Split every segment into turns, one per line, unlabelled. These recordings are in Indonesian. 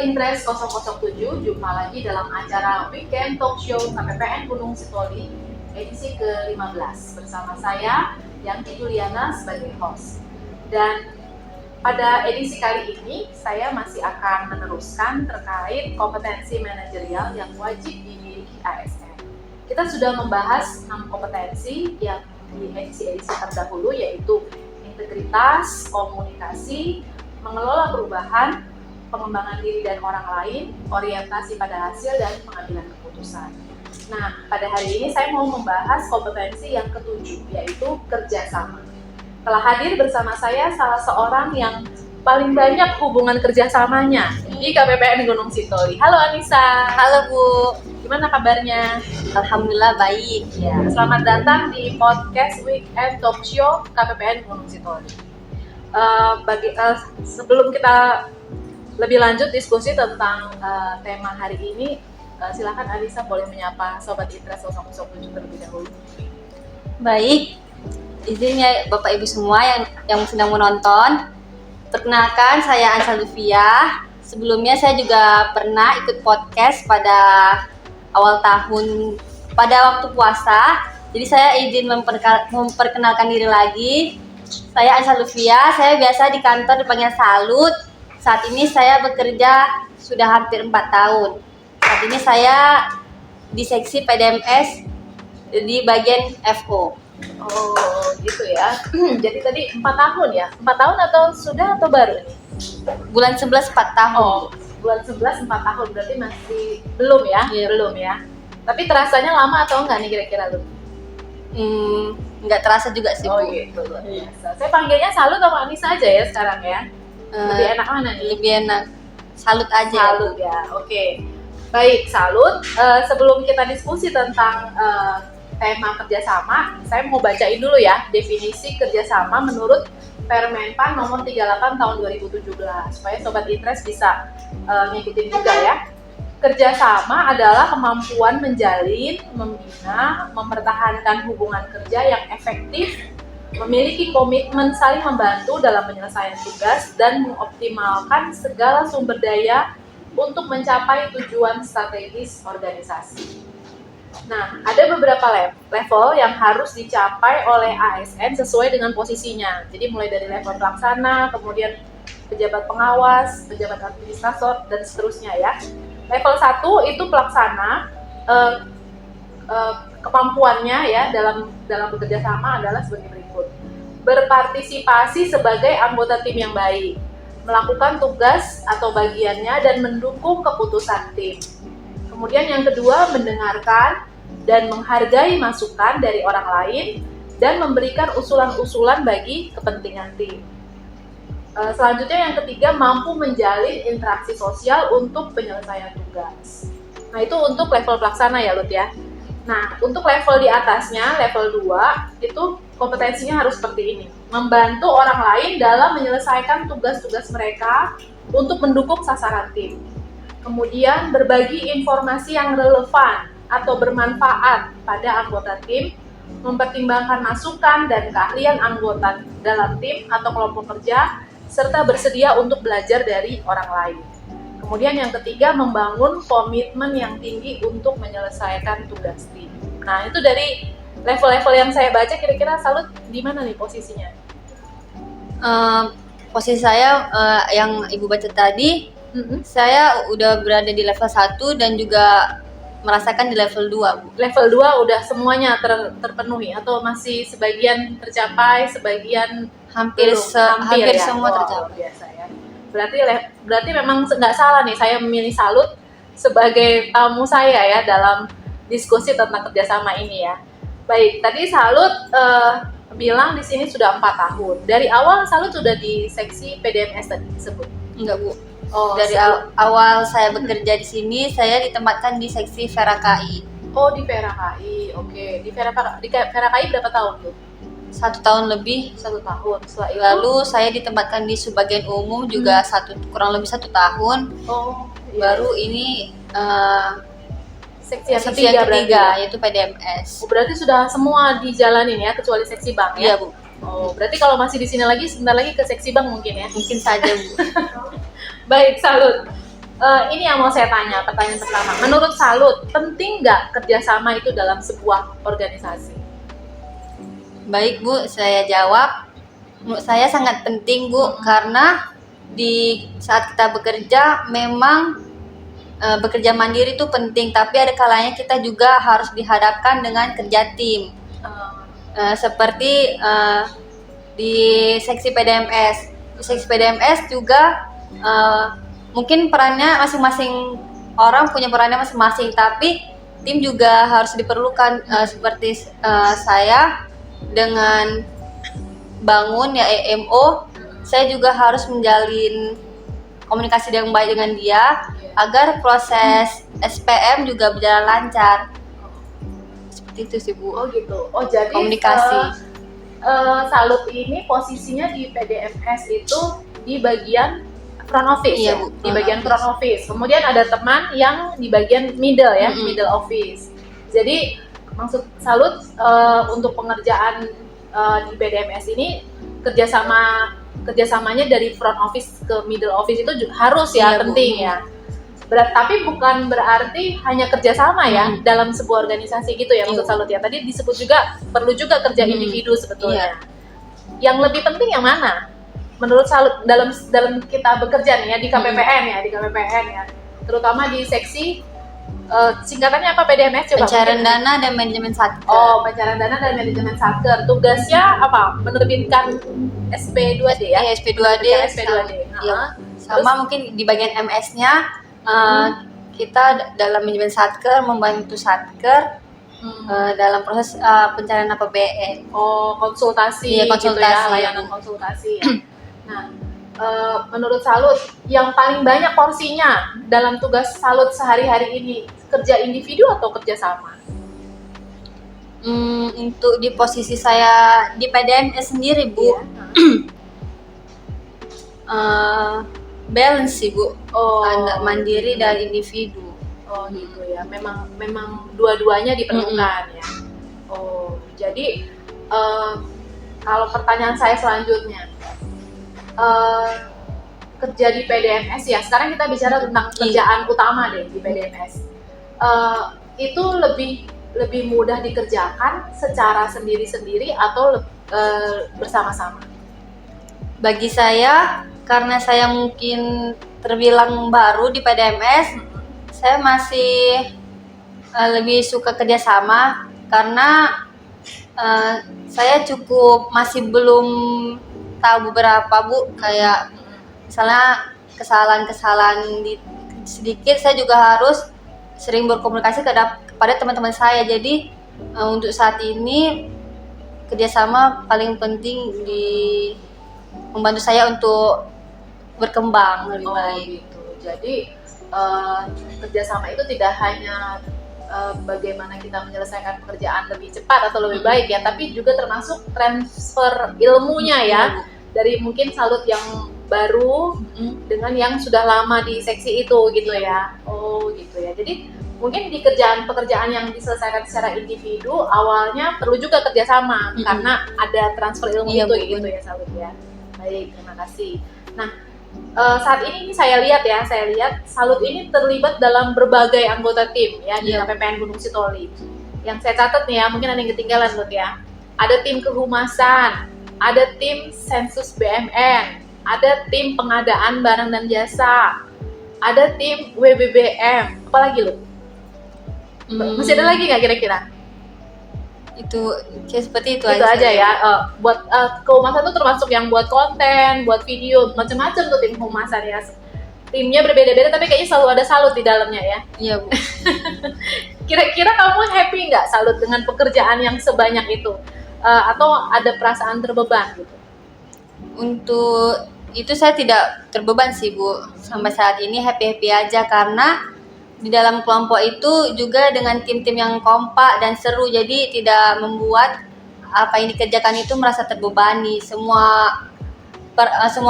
Intres 007, jumpa lagi dalam acara Weekend Talk Show KPPN Gunung Sitoli edisi ke-15 bersama saya, Yanti Juliana sebagai host. Dan pada edisi kali ini saya masih akan meneruskan terkait kompetensi manajerial yang wajib dimiliki ASN. Kita sudah membahas 6 kompetensi yang di edisi-edisi terdahulu, yaitu integritas, komunikasi, mengelola perubahan, pengembangan diri dan orang lain, orientasi pada hasil, dan pengambilan keputusan. Nah, pada hari ini saya mau membahas kompetensi yang ke-7, yaitu kerjasama. Telah hadir bersama saya salah seorang yang paling banyak hubungan kerjasamanya di KPPN Gunung Sitoli. Halo Anissa.
Halo Bu.
Gimana kabarnya?
Alhamdulillah baik.
Ya, selamat datang di podcast Weekend Talk Show KPPN Gunung Sitoli. Sebelum kita lebih lanjut diskusi tentang tema hari ini, silakan Anissa boleh menyapa Sobat Intres 007 terlebih dahulu.
Baik, izinnya Bapak Ibu semua yang sedang menonton. Perkenalkan, saya Ansa Lufia. Sebelumnya saya juga pernah ikut podcast pada awal tahun, pada waktu puasa. Jadi saya izin memperkenalkan diri lagi. Saya Ansa Lufia, saya biasa di kantor dipanggil Salut. Saat ini saya bekerja sudah hampir 4 tahun. Saat ini saya di seksi PDMS di bagian FO.
Oh, gitu ya. Jadi tadi 4 tahun ya? 4 tahun atau sudah atau baru nih?
Bulan 11 4 tahun.
Oh, bulan 11 4 tahun, berarti masih belum ya?
Iya.
Belum ya. Tapi terasanya lama atau enggak nih kira-kira lu?
Nggak terasa juga sih,
Oh
Bu.
gitu, luar biasa. Saya panggilnya Salut sama Anissa aja ya sekarang ya? Lebih enak mana nih?
Lebih enak. Salut aja.
Salut ya, oke. Baik, Salut. Sebelum kita diskusi tentang tema kerjasama, saya mau bacain dulu ya definisi kerjasama menurut Permenpan nomor 38 tahun 2017, supaya Sobat Intres bisa ngikutin juga ya. Kerjasama adalah kemampuan menjalin, membina, mempertahankan hubungan kerja yang efektif, memiliki komitmen saling membantu dalam penyelesaian tugas, dan mengoptimalkan segala sumber daya untuk mencapai tujuan strategis organisasi. Nah, ada beberapa level yang harus dicapai oleh ASN sesuai dengan posisinya. Jadi mulai dari level pelaksana, kemudian pejabat pengawas, pejabat administrator, dan seterusnya ya. Level 1 itu pelaksana, kemampuannya ya dalam bekerja sama adalah sebagai berikut. Berpartisipasi sebagai anggota tim yang baik, melakukan tugas atau bagiannya dan mendukung keputusan tim. Kemudian yang kedua, mendengarkan dan menghargai masukan dari orang lain dan memberikan usulan-usulan bagi kepentingan tim. Selanjutnya yang ketiga, mampu menjalin interaksi sosial untuk penyelesaian tugas. Nah, itu untuk level pelaksana ya, Lut ya. Nah, untuk level di atasnya, level 2, itu kompetensinya harus seperti ini. Membantu orang lain dalam menyelesaikan tugas-tugas mereka untuk mendukung sasaran tim. Kemudian berbagi informasi yang relevan atau bermanfaat pada anggota tim, mempertimbangkan masukan dan keahlian anggota dalam tim atau kelompok kerja, serta bersedia untuk belajar dari orang lain. Kemudian yang ketiga, membangun komitmen yang tinggi untuk menyelesaikan tugas tim. Nah, itu dari level-level yang saya baca, kira-kira Salut di mana nih posisinya?
Posisi saya yang Ibu baca tadi, saya udah berada di level 1 dan juga merasakan di level 2, Bu.
Level 2 udah semuanya terpenuhi atau masih sebagian tercapai, sebagian
Hampir
ya?
semua
Wow,
tercapai.
Biasa ya. Berarti memang nggak salah nih saya memilih Salut sebagai tamu saya ya dalam diskusi tentang kerjasama ini ya. Baik, tadi Salut bilang di sini sudah 4 tahun. Dari awal Salut sudah di seksi PDMS tadi disebut?
Enggak, Bu.
Oh,
Dari awal saya bekerja di sini, saya ditempatkan di seksi Vera KI.
Oh, di Vera KI. Oke. Di Vera KI berapa tahun tuh?
1 tahun lebih.
1 tahun. Setelah itu,
Lalu saya ditempatkan di subbagian umum juga kurang lebih 1 tahun.
oh, iya.
Baru ini
seksi yang
seksi yang ketiga yaitu PDMS.
Oh, berarti sudah semua dijalanin ya, kecuali seksi bank ya?
Iya, Bu.
Oh, berarti kalau masih di sini lagi, sebentar lagi ke seksi bank mungkin ya?
Mungkin saja, Bu.
Baik, Salut. Ini yang mau saya tanya, pertanyaan pertama. Menurut Salut, penting nggak kerjasama itu dalam sebuah organisasi?
Baik Bu, saya jawab. Menurut saya sangat penting Bu, karena di saat kita bekerja memang bekerja mandiri itu penting, tapi ada kalanya kita juga harus dihadapkan dengan kerja tim. Seperti di seksi PDMS. Di seksi PDMS juga mungkin perannya masing-masing orang punya perannya masing-masing, tapi tim juga harus diperlukan. Seperti saya dengan bangun ya EMO, saya juga harus menjalin komunikasi yang baik dengan dia agar proses SPM juga berjalan lancar. Seperti itu sih Bu.
Oh gitu. Oh jadi
Komunikasi.
Salut ini posisinya di PDMS itu di bagian front office,
Iya,
ya?
Bu,
Di
front
bagian
office.
front office. Kemudian ada teman yang di bagian middle ya,
Mm-mm.
middle office. Jadi maksud Salut untuk pengerjaan di PDMS ini kerjasamanya dari front office ke middle office itu harus ya,
Iya, Bu.
penting ya. Tapi bukan berarti hanya kerjasama ya dalam sebuah organisasi gitu ya, maksud
Iya.
Salut ya. Tadi disebut juga perlu juga kerja individu sebetulnya. Yang lebih penting yang mana? Menurut Salut dalam kita bekerja nih ya di KPPN ya, terutama di seksi singkatannya apa PDMS coba?
Pencarian
mungkin.
dana dan manajemen satker.
Oh, pencarian dana dan manajemen satker. Tugasnya apa? Menerbitkan SP2D ya?
Iya, SP2D.
SP2D.
Iya. Sama mungkin di bagian MS-nya kita dalam manajemen satker membantu satker dalam proses pencarian APBN.
Oh, konsultasi,
Iya,
gitu
konsultasi.
ya, layanan konsultasi ya. Nah, menurut Salut, yang paling banyak porsinya dalam tugas Salut sehari-hari ini, kerja individu atau kerja sama?
Untuk di posisi saya di PDMS sendiri Bu,
Iya.
balance sih Bu,
Oh,
ada mandiri dan individu.
Oh gitu ya, memang dua-duanya diperlukan ya. Oh, jadi kalau pertanyaan saya selanjutnya, kerja di PDMS ya. Sekarang kita bicara tentang kerjaan utama deh di PDMS. Itu lebih mudah dikerjakan secara sendiri-sendiri atau bersama-sama?
Bagi saya, karena saya mungkin terbilang baru di PDMS, saya masih lebih suka kerjasama karena saya masih belum tahu beberapa Bu, kayak misalnya kesalahan-kesalahan sedikit, saya juga harus sering berkomunikasi kepada teman-teman saya. Jadi untuk saat ini kerjasama paling penting membantu saya untuk berkembang lebih baik.
Gitu. Jadi kerjasama itu tidak hanya bagaimana kita menyelesaikan pekerjaan lebih cepat atau lebih baik ya, tapi juga termasuk transfer ilmunya ya, dari mungkin Salut yang baru dengan yang sudah lama di seksi itu gitu ya. Oh gitu ya. Jadi mungkin di pekerjaan yang diselesaikan secara individu awalnya perlu juga kerjasama karena ada transfer ilmu
Iya,
itu
Bu.
gitu ya Salut ya. Baik, terima kasih. Nah, saat ini saya lihat Salut ini terlibat dalam berbagai anggota tim ya di KPPN Gunung Sitoli. Yang saya catat nih ya, mungkin ada yang ketinggalan Lut ya. Ada tim kehumasan, ada tim sensus BMN, ada tim pengadaan barang dan jasa, ada tim WBBM. Apalagi Lut? Masih ada lagi nggak kira-kira?
Itu kayak seperti itu
aja ya. Buat kehumasan itu termasuk yang buat konten, buat video, macam-macam tuh tim kehumasan ya. Timnya berbeda-beda tapi kayaknya selalu ada Salut di dalamnya ya.
Iya Bu.
Kira-kira kamu happy nggak Salut dengan pekerjaan yang sebanyak itu? Atau ada perasaan terbeban gitu?
Untuk itu saya tidak terbeban sih Bu. Sampai saat ini happy-happy aja karena di dalam kelompok itu juga dengan tim-tim yang kompak dan seru, jadi tidak membuat apa yang dikerjakan itu merasa terbebani. Semua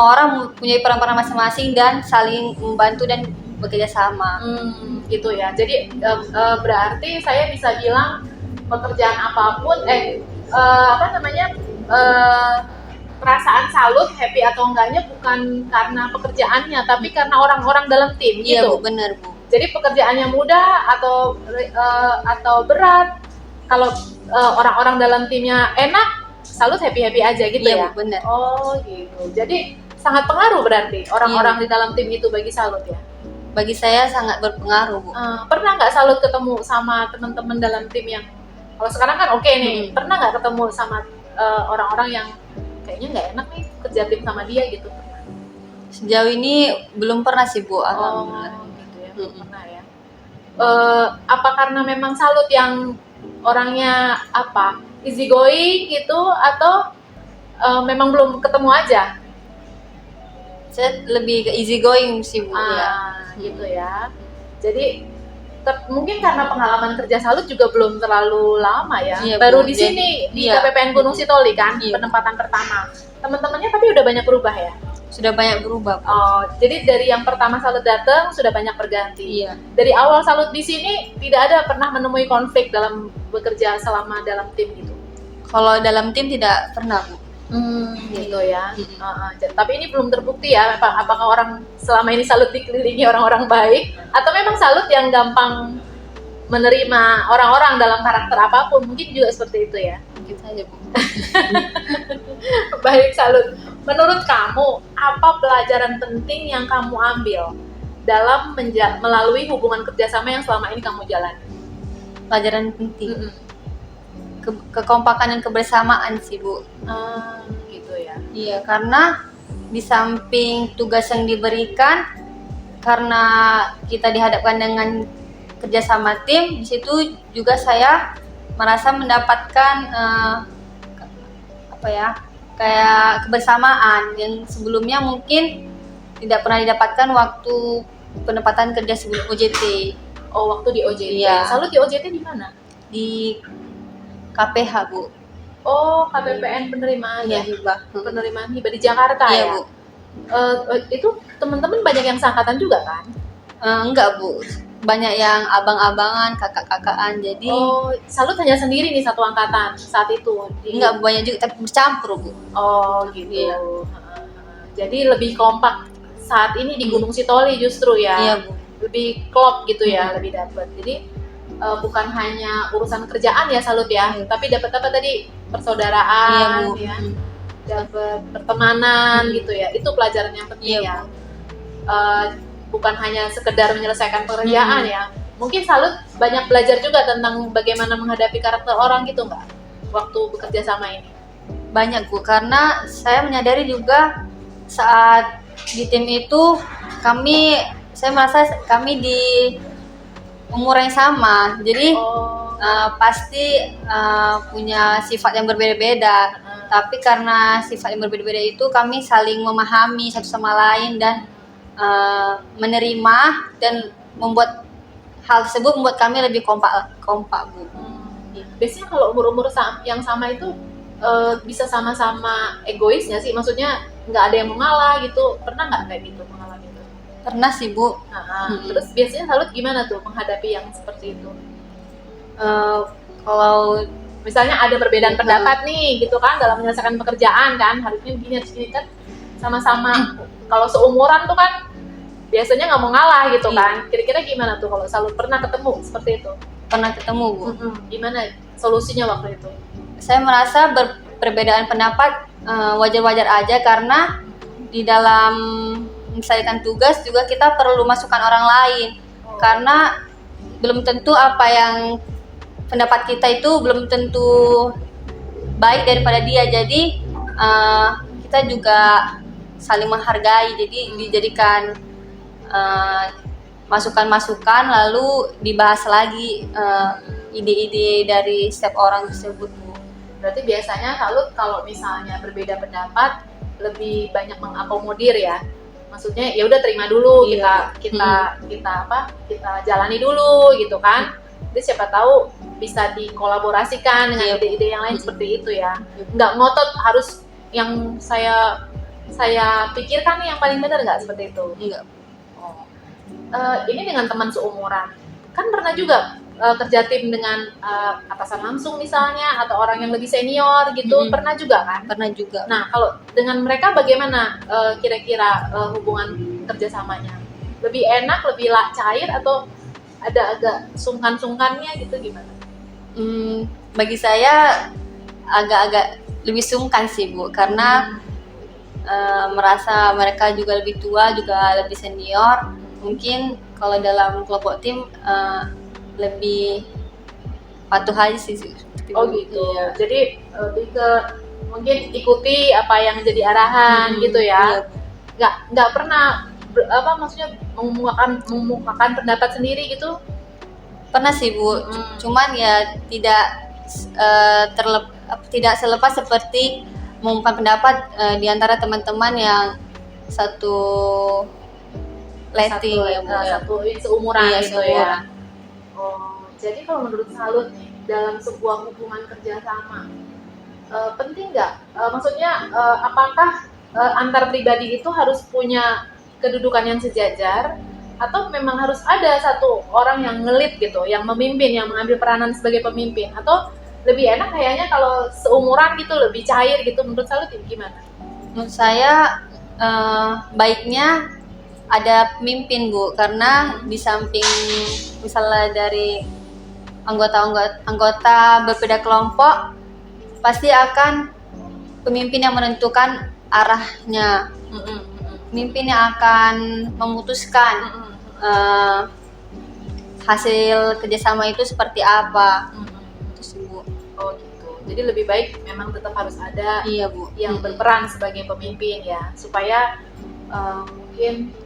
orang punya peran-peran masing-masing dan saling membantu dan bekerja sama.
Gitu ya. Jadi berarti saya bisa bilang pekerjaan apapun perasaan salut, happy atau enggaknya bukan karena pekerjaannya, tapi karena orang-orang dalam tim
Iya
gitu.
Bu, benar Bu.
Jadi pekerjaannya mudah atau berat, kalau orang-orang dalam timnya enak, salut happy-happy aja gitu
Iya
ya.
Bu, benar.
Oh gitu. Jadi sangat pengaruh berarti orang-orang di dalam tim itu bagi salut ya.
Bagi saya sangat berpengaruh Bu.
Pernah nggak salut ketemu sama teman-teman dalam tim yang, kalau sekarang kan oke nih, pernah nggak ketemu sama orang-orang yang kayaknya nggak enak nih kerja tim sama dia gitu?
Sejauh ini belum pernah sih Bu, alhamdulillah.
Gitu ya, belum pernah ya. Apa karena memang salut yang orangnya apa, easy going gitu, atau memang belum ketemu aja?
Saya lebih ke easy going sih Bu ya.
Gitu ya. Jadi mungkin karena pengalaman kerja salut juga belum terlalu lama ya.
Iya,
Baru
Bu.
di sini di
Iya.
KPPN Gunung Sitoli kan,
Iya.
penempatan pertama. Teman-temannya tapi udah banyak berubah ya.
Sudah banyak berubah Bu.
Oh, jadi dari yang pertama salut datang sudah banyak berganti.
Iya.
Dari awal salut di sini tidak ada pernah menemui konflik dalam bekerja selama dalam tim gitu.
Kalau dalam tim tidak pernah Bu.
Gitu ya. Tapi ini belum terbukti ya, apakah orang selama ini salut dikelilingi orang-orang baik, atau memang salut yang gampang menerima orang-orang dalam karakter apapun, mungkin juga seperti itu ya.
Mungkin saja Bu.
Baik salut. Menurut kamu, apa pelajaran penting yang kamu ambil dalam melalui hubungan kerjasama yang selama ini kamu jalani?
Pelajaran penting. Kekompakan dan kebersamaan sih Bu.
Gitu ya.
Iya, karena di samping tugas yang diberikan, karena kita dihadapkan dengan kerjasama tim, di situ juga saya merasa mendapatkan kayak kebersamaan yang sebelumnya mungkin tidak pernah didapatkan waktu penempatan kerja sebelum OJT.
Oh, waktu di OJT.
Iya.
Salut di OJT di mana?
Di KPH Bu.
Oh, KPPN penerimaan
Iya,
ya.
hibah.
Penerimaan hibah di Jakarta
Iya
ya.
Bu.
Itu teman-teman banyak yang seangkatan juga kan?
Enggak Bu, banyak yang abang-abangan, kakak-kakaan. Jadi
Salut hanya sendiri nih satu angkatan saat itu.
enggak banyak juga, tapi bercampur Bu.
Oh gitu.
Iya.
Jadi lebih kompak saat ini di Gunung Sitoli justru ya.
Iya Bu.
Lebih klop gitu ya, lebih dapat. Jadi bukan hanya urusan kerjaan ya salut ya, tapi dapat apa tadi, persaudaraan,
Iya Bu.
ya, dapat pertemanan gitu ya. Itu pelajaran yang penting
Iya,
ya. Bukan hanya sekedar menyelesaikan pekerjaan ya. Mungkin salut banyak belajar juga tentang bagaimana menghadapi karakter orang gitu nggak? Waktu bekerja sama ini.
Banyak Bu, karena saya menyadari juga saat di tim itu saya merasa kami di umur yang sama, jadi pasti punya sifat yang berbeda-beda. Tapi karena sifat yang berbeda-beda itu kami saling memahami satu sama lain dan menerima, dan membuat hal tersebut membuat kami lebih kompak Bu.
Biasanya kalau umur-umur yang sama itu bisa sama-sama egois nggak sih? Maksudnya nggak ada yang mengalah gitu. Pernah nggak kayak gitu mengalami itu?
Pernah sih Bu.
Terus biasanya salut gimana tuh menghadapi yang seperti itu?
Kalau
Misalnya ada perbedaan pendapat nih gitu kan dalam menyelesaikan pekerjaan kan, harusnya begini harus gini kan, sama-sama kalau seumuran tuh kan biasanya nggak mau ngalah gitu kan. Kira-kira gimana tuh kalau salut pernah ketemu seperti itu?
pernah ketemu Bu.
Gimana solusinya waktu itu?
Saya merasa perbedaan pendapat wajar-wajar aja, karena di dalam menyelesaikan tugas juga kita perlu masukan orang lain. Karena belum tentu apa yang pendapat kita itu belum tentu baik daripada dia. Jadi kita juga saling menghargai. Jadi dijadikan masukan-masukan, lalu dibahas lagi ide-ide dari setiap orang tersebut Bu.
Berarti biasanya salut kalau misalnya berbeda pendapat lebih banyak mengakomodir ya. Maksudnya ya udah terima dulu, kita jalani dulu gitu kan. Jadi siapa tahu bisa dikolaborasikan dengan ide-ide yang lain seperti itu ya. Nggak ngotot harus yang saya pikirkan nih yang paling benar, nggak seperti itu.
Enggak.
Ini dengan teman seumuran kan pernah juga kerja tim dengan atasan langsung misalnya atau orang yang lebih senior gitu, pernah juga kan?
Pernah juga.
Nah, kalau dengan mereka bagaimana kira-kira hubungan kerjasamanya? Lebih enak, lebih cair, atau ada agak sungkan-sungkannya gitu, gimana?
Bagi saya agak-agak lebih sungkan sih Bu, karena merasa mereka juga lebih tua, juga lebih senior. Mungkin kalau dalam kelompok tim lebih patuh aja sih.
Oh gitu.
Iya.
Jadi lebih ke mungkin ikuti apa yang jadi arahan gitu ya.
Iya.
Nggak pernah maksudnya memukakan pendapat sendiri gitu.
Pernah sih Bu, cuman ya tidak selepas seperti mengumumkan pendapat di antara teman-teman yang satu letting ya Bu.
Satu seumuran
Iya,
gitu
seumuran.
ya. Oh, jadi kalau menurut Salut nih, dalam sebuah hubungan kerjasama penting nggak? Maksudnya apakah antar pribadi itu harus punya kedudukan yang sejajar, atau memang harus ada satu orang yang ngelit gitu, yang memimpin, yang mengambil peranan sebagai pemimpin, atau lebih enak kayaknya kalau seumuran gitu, lebih cair gitu? Menurut Salut gimana?
Menurut saya baiknya ada pemimpin Bu, karena di samping misalnya dari anggota berbeda kelompok, pasti akan pemimpin yang menentukan arahnya, pemimpin yang akan memutuskan hasil kerjasama itu seperti apa. Itu sih Bu.
Oh gitu. Jadi lebih baik memang tetap harus ada
Iya Bu.
yang berperan sebagai pemimpin ya, supaya mungkin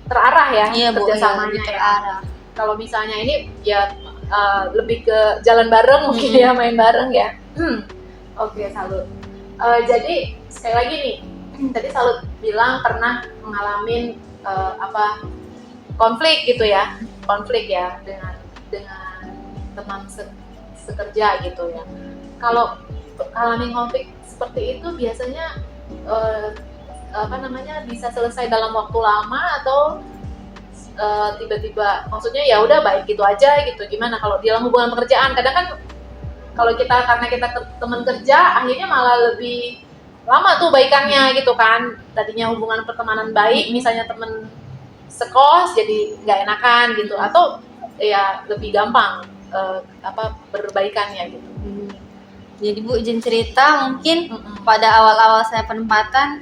terarah ya
Iya Bu,
kerjasamanya
lebih
ya.
terarah.
Kalau misalnya ini ya lebih ke jalan bareng mungkin ya, main bareng ya. Oke, Salut. Jadi sekali lagi nih, tadi Salut bilang pernah mengalami konflik gitu ya, dengan teman sekerja gitu ya. Kalau mengalami konflik seperti itu biasanya bisa selesai dalam waktu lama, atau tiba-tiba, maksudnya ya udah baik gitu aja gitu? Gimana kalau dalam hubungan pekerjaan? Kadang kan kalau karena kita teman kerja, akhirnya malah lebih lama tuh baikannya gitu kan. Tadinya hubungan pertemanan baik, misalnya temen sekos, jadi nggak enakan gitu, atau ya lebih gampang berbaikannya gitu.
Jadi Bu, izin cerita, mungkin pada awal-awal saya penempatan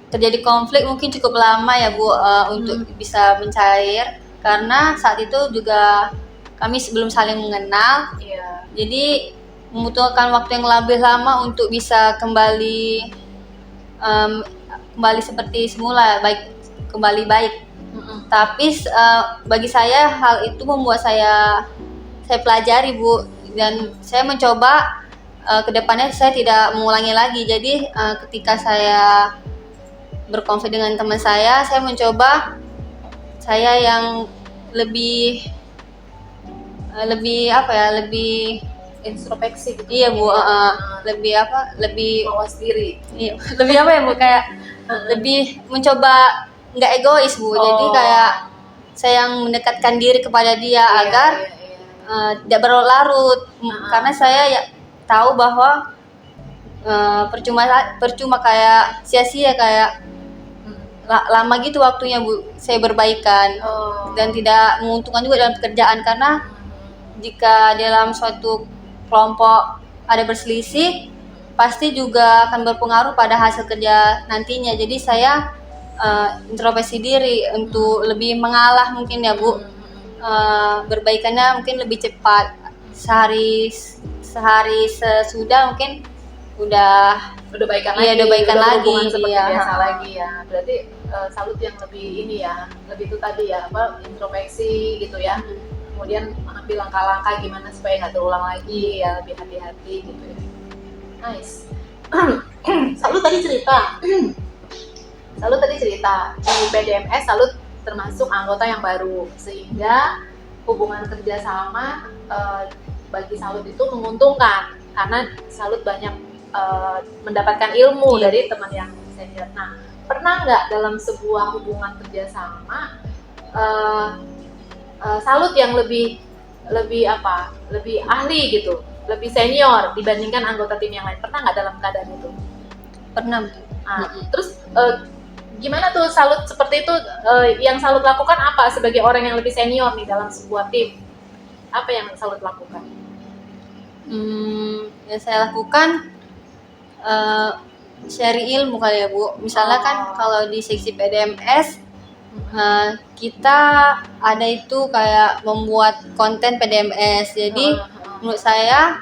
terjadi konflik mungkin cukup lama ya Bu, untuk bisa mencair, karena saat itu juga kami belum saling mengenal.
Iya.
Jadi membutuhkan waktu yang lebih lama untuk bisa kembali seperti semula, kembali baik. Tapi bagi saya hal itu membuat saya pelajari Bu, dan saya mencoba kedepannya saya tidak mengulangi lagi. Jadi ketika saya berkonflik dengan teman saya mencoba saya yang lebih
introspeksi gitu.
Iya Bu, lebih
mawas diri.
Iya, lebih apa ya Bu, kayak lebih mencoba nggak egois Bu. Jadi kayak saya yang mendekatkan diri kepada dia agar tidak berlarut, karena saya ya tahu bahwa percuma kayak sia-sia, kayak lama gitu waktunya Bu saya berbaikan, dan tidak menguntungkan juga dalam pekerjaan, karena jika dalam suatu kelompok ada berselisih, pasti juga akan berpengaruh pada hasil kerja nantinya. Jadi saya introspeksi diri untuk lebih mengalah mungkin ya Bu, berbaikannya mungkin lebih cepat, sehari sesudah mungkin udah
baikan
lagi.
Udah baikan lagi, seperti
iya.
biasa lagi ya. Berarti Salut yang lebih ini ya, lebih itu tadi ya, introspeksi gitu ya. Kemudian mengambil langkah-langkah gimana supaya nggak terulang lagi ya, lebih hati-hati gitu ya. Nice. Salut tadi cerita di PDMS, Salut termasuk anggota yang baru, sehingga hubungan kerjasama bagi Salut itu menguntungkan karena Salut banyak mendapatkan ilmu dari teman yang senior. Nah, pernah nggak dalam sebuah hubungan kerjasama Salut yang lebih lebih ahli gitu, lebih senior dibandingkan anggota tim yang lain. Pernah nggak dalam keadaan itu?
Pernah.
Terus gimana tuh Salut seperti itu? Yang Salut lakukan apa sebagai orang yang lebih senior nih dalam sebuah tim? Apa yang Salut lakukan?
Yang saya lakukan sharing ilmu kali ya Bu. Misalnya kan kalau di seksi PDMS kita ada itu kayak membuat konten PDMS. Jadi menurut saya,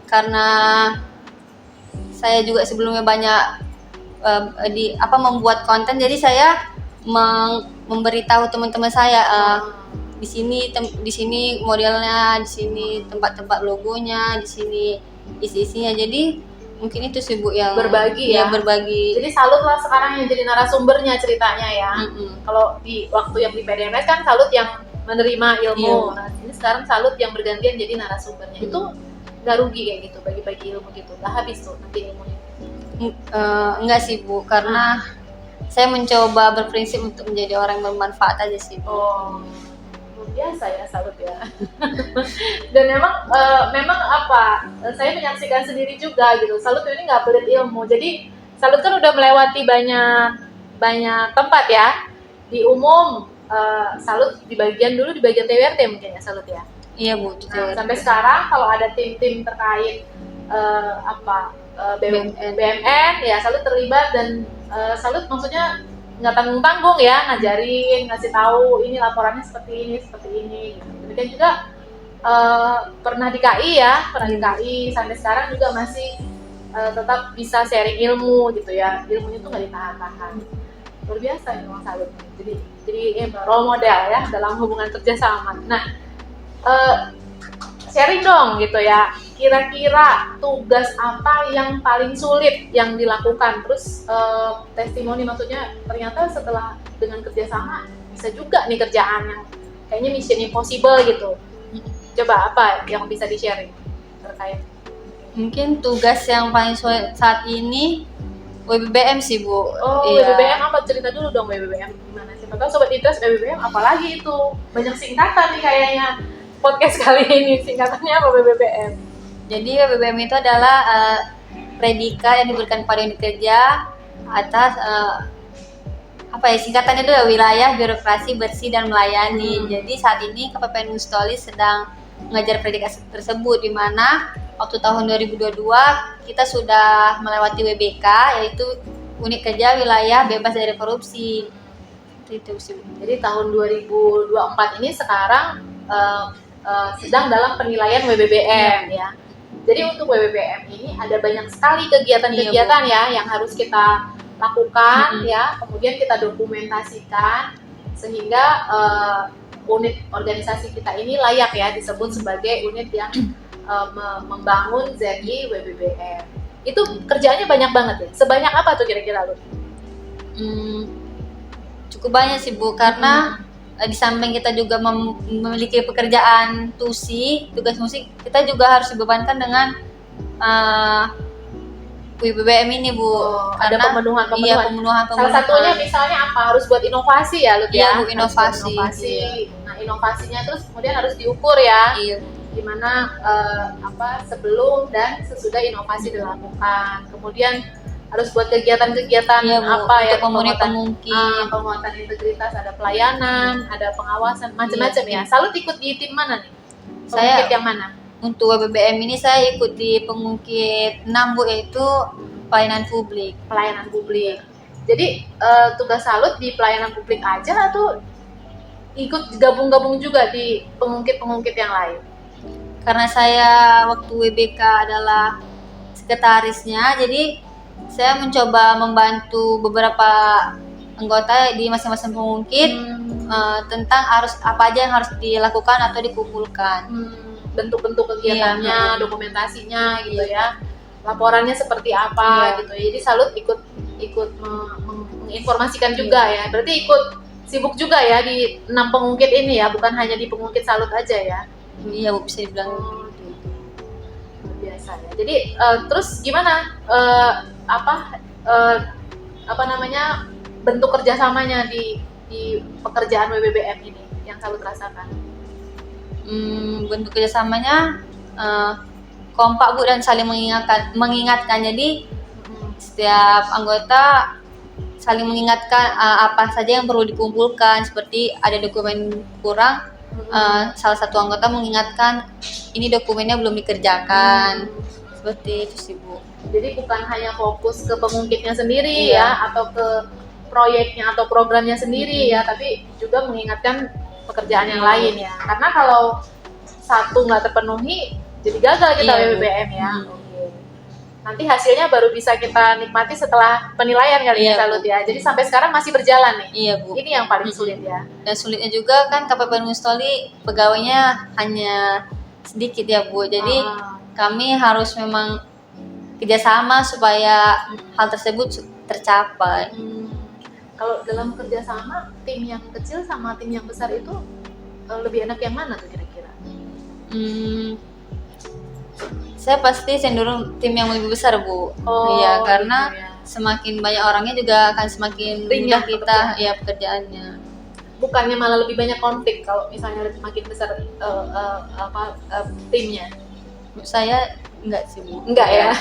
karena saya juga sebelumnya banyak membuat konten, jadi saya memberitahu teman-teman saya di sini modelnya, di sini tempat-tempat logonya, di sini isi-isinya. Jadi mungkin itu sih Bu yang
berbagi ya.
Berbagi.
Jadi Salut lah sekarang yang jadi narasumbernya ceritanya ya. Kalau di waktu yang di PDMS kan Salut yang menerima ilmu. Nah, ini sekarang Salut yang bergantian jadi narasumbernya. Itu nggak rugi kayak gitu, bagi-bagi ilmu gitu. Nggak habis tuh nanti ilmunya.
Enggak sih Bu, karena saya mencoba berprinsip untuk menjadi orang yang bermanfaat aja sih Bu.
Luar biasa ya Salut ya. Dan memang saya menyaksikan sendiri juga gitu. Salut ini nggak pelit ilmu. Jadi Salut kan udah melewati banyak tempat ya. Di umum Salut di bagian TWRT mungkin ya Salut ya.
Iya Bu.
Sampai sekarang kalau ada tim-tim terkait BUMN ya Salut terlibat, dan Salut maksudnya nggak tanggung-tanggung ya, ngajarin, ngasih tahu ini laporannya seperti ini gitu. Demikian juga pernah di KI sampai sekarang juga masih tetap bisa sharing ilmu gitu ya. Ilmunya tuh nggak ditahan-tahan. Luar biasa ya Bang Salut. Jadi role model ya dalam hubungan kerjasama. Nah, sharing dong gitu ya. Kira-kira tugas apa yang paling sulit yang dilakukan? Terus testimoni, maksudnya ternyata setelah dengan kerjasama bisa juga nih kerjaan yang kayaknya mission impossible gitu. Coba apa yang bisa di-sharing terkait?
Mungkin tugas yang paling sulit saat ini WBBM sih Bu.
WBBM apa? Cerita dulu dong WBBM gimana sih? Siapa tahu Sobat Interest WBBM apalagi itu? Banyak singkatan nih kayaknya podcast kali ini. Singkatannya apa WBBM?
Jadi WBBM itu adalah predikat yang diberikan kepada unit kerja atas singkatannya itu wilayah birokrasi bersih dan melayani. Jadi saat ini KPPN Mustolis sedang mengajar predikat tersebut, di mana waktu tahun 2022 kita sudah melewati WBK, yaitu unit kerja wilayah bebas dari korupsi. Itu sih.
Jadi tahun 2024 ini sekarang sedang dalam penilaian WBBM ya. Jadi untuk WBBM ini ada banyak sekali kegiatan-kegiatan ya yang harus kita lakukan ya, kemudian kita dokumentasikan sehingga unit organisasi kita ini layak ya disebut sebagai unit yang membangun ZI WBBM. Itu kerjaannya banyak banget ya. Sebanyak apa tuh kira-kira lu?
Cukup banyak sih Bu, karena di samping kita juga memiliki pekerjaan tugas musik, kita juga harus dibebankan dengan WBBM ini Bu.
Ada pemenuhan.
Iya, pemenuhan.
Salah satunya misalnya apa? Harus buat inovasi ya, Lut ya.
Iya, Bu, inovasi.
Iya. Nah, inovasinya terus kemudian harus diukur ya.
Iya.
Gimana sebelum dan sesudah inovasi dilakukan. Kemudian harus buat kegiatan-kegiatan penguatan integritas, ada pelayanan, ada pengawasan, macam-macam ya. Salut ikut di tim mana nih? Pengungkit yang mana?
Untuk WBBM ini saya ikut di pengungkit 6 Bu, yaitu pelayanan publik. Jadi tugas Salut di pelayanan publik aja atau ikut gabung-gabung juga di pengungkit-pengungkit yang lain? Karena saya waktu WBK adalah sekretarisnya, jadi saya mencoba membantu beberapa anggota di masing-masing pengungkit tentang apa aja yang harus dilakukan atau dikumpulkan.
Bentuk-bentuk kegiatannya, dokumentasinya gitu ya. Laporannya seperti apa gitu ya. Jadi Salut ikut menginformasikan juga ya. Berarti ikut sibuk juga ya di 6 pengungkit ini ya, bukan hanya di pengungkit Salut aja ya.
Iya Bu, bisa dibilang
biasa ya. Jadi terus gimana bentuk kerjasamanya di pekerjaan WBBM ini yang Salut rasakan?
Bentuk kerjasamanya kompak Bu dan saling mengingatkan. Jadi setiap anggota saling mengingatkan apa saja yang perlu dikumpulkan. Seperti ada dokumen kurang, salah satu anggota mengingatkan ini dokumennya belum dikerjakan. Seperti itu sih Bu.
Jadi bukan hanya fokus ke pengungkitnya sendiri
Iya.
ya, atau ke proyeknya atau programnya sendiri ya, tapi juga mengingatkan pekerjaan yang lain ya. Karena kalau satu nggak terpenuhi, jadi gagal kita
Iya, Bu.
WBBM ya. Oke. Nanti hasilnya baru bisa kita nikmati setelah penilaian kali
Iya,
ya, Salut
Bu.
ya. Jadi sampai sekarang masih berjalan nih.
Iya Bu.
Ini yang paling sulit ya.
Dan sulitnya juga kan KPP Mustoli pegawainya hanya sedikit ya Bu. Jadi kami harus memang kerjasama supaya hal tersebut tercapai.
Kalau dalam kerjasama, tim yang kecil sama tim yang besar itu lebih enak yang mana tuh kira-kira?
Saya pasti cenderung tim yang lebih besar Bu.
Oh,
Iya, karena
gitu ya.
semakin banyak orangnya juga akan semakin
Ringan
mudah kita ya pekerjaannya.
Bukannya malah lebih banyak konflik kalau misalnya makin besar timnya?
Menurut saya enggak sih Bu.
Enggak ya?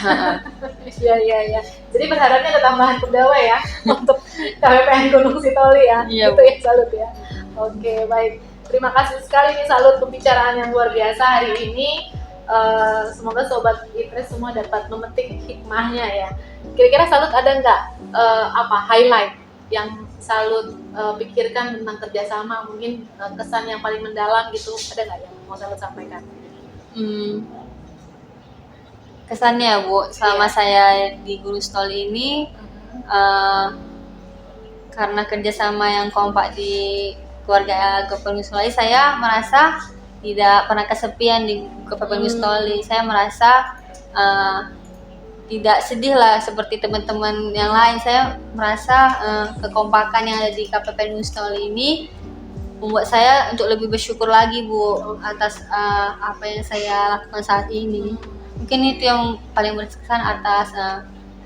Iya. Jadi berharapnya ada tambahan pegawai ya untuk KPPN Gunung Sitoli ya.
Iya,
Gitu ya, Salut ya. Oke, baik. Terima kasih sekali nih Salut, pembicaraan yang luar biasa hari ini. Semoga Sobat ITRES semua dapat memetik hikmahnya ya. Kira-kira Salut ada nggak highlight yang Salut pikirkan tentang kerjasama, mungkin kesan yang paling mendalam gitu, ada nggak yang mau Salut sampaikan?
Kesannya Bu, selama saya di Gunung Sitoli ini karena kerjasama yang kompak di keluarga Gunung Sitoli, saya merasa tidak pernah kesepian di Kabupaten Gunung Sitoli. Saya merasa tidak sedih lah seperti teman-teman yang lain. Saya merasa kekompakan yang ada di Kabupaten Gunung Sitoli ini membuat saya untuk lebih bersyukur lagi Bu atas apa yang saya lakukan saat ini. Mungkin itu yang paling berkesan atas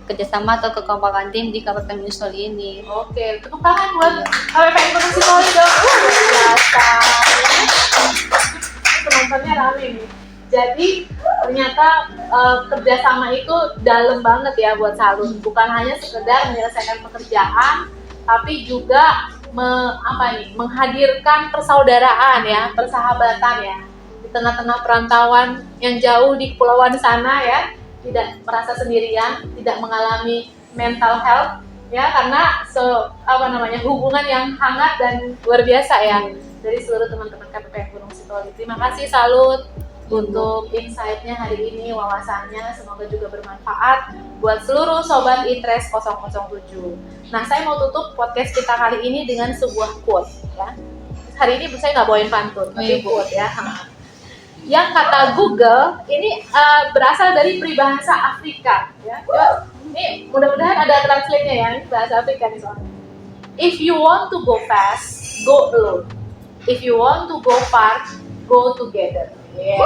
kerjasama atau kekompakan tim di Kabupaten Gunung Sitoli ini.
Oke, tepuk tangan buat KPPN Gunung Sitoli dong. Luar biasa. Penontonnya rame nih. Jadi ternyata kerjasama itu dalam banget ya buat Salut. Bukan hanya sekedar menyelesaikan pekerjaan, tapi juga menghadirkan persaudaraan ya, persahabatan ya. Di tengah-tengah perantauan yang jauh di kepulauan sana ya, tidak merasa sendirian, tidak mengalami mental health ya, karena hubungan yang hangat dan luar biasa ya dari seluruh teman-teman KPPN Gunung Sitoli. Terima kasih Salut untuk insight-nya hari ini, wawasannya, semoga juga bermanfaat buat seluruh Sobat ITRES 007. Nah, saya mau tutup podcast kita kali ini dengan sebuah quote ya. Hari ini saya nggak bawain pantun, tapi quote ya. Yang kata Google ini berasal dari peribahasa Afrika ya. Ini mudah-mudahan ada translate-nya ya, ini bahasa Afrika nih soalnya. If you want to go fast, go alone. If you want to go far, go together. Yeah.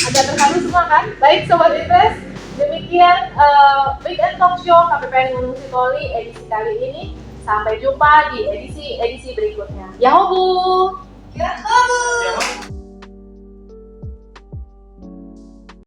Ada terharu semua kan? Baik Sobat ITRES, demikian Weekend Talk Show KPPN Gunung Sitoli edisi kali ini. Sampai jumpa di edisi berikutnya. Yahoo!
Yahoo!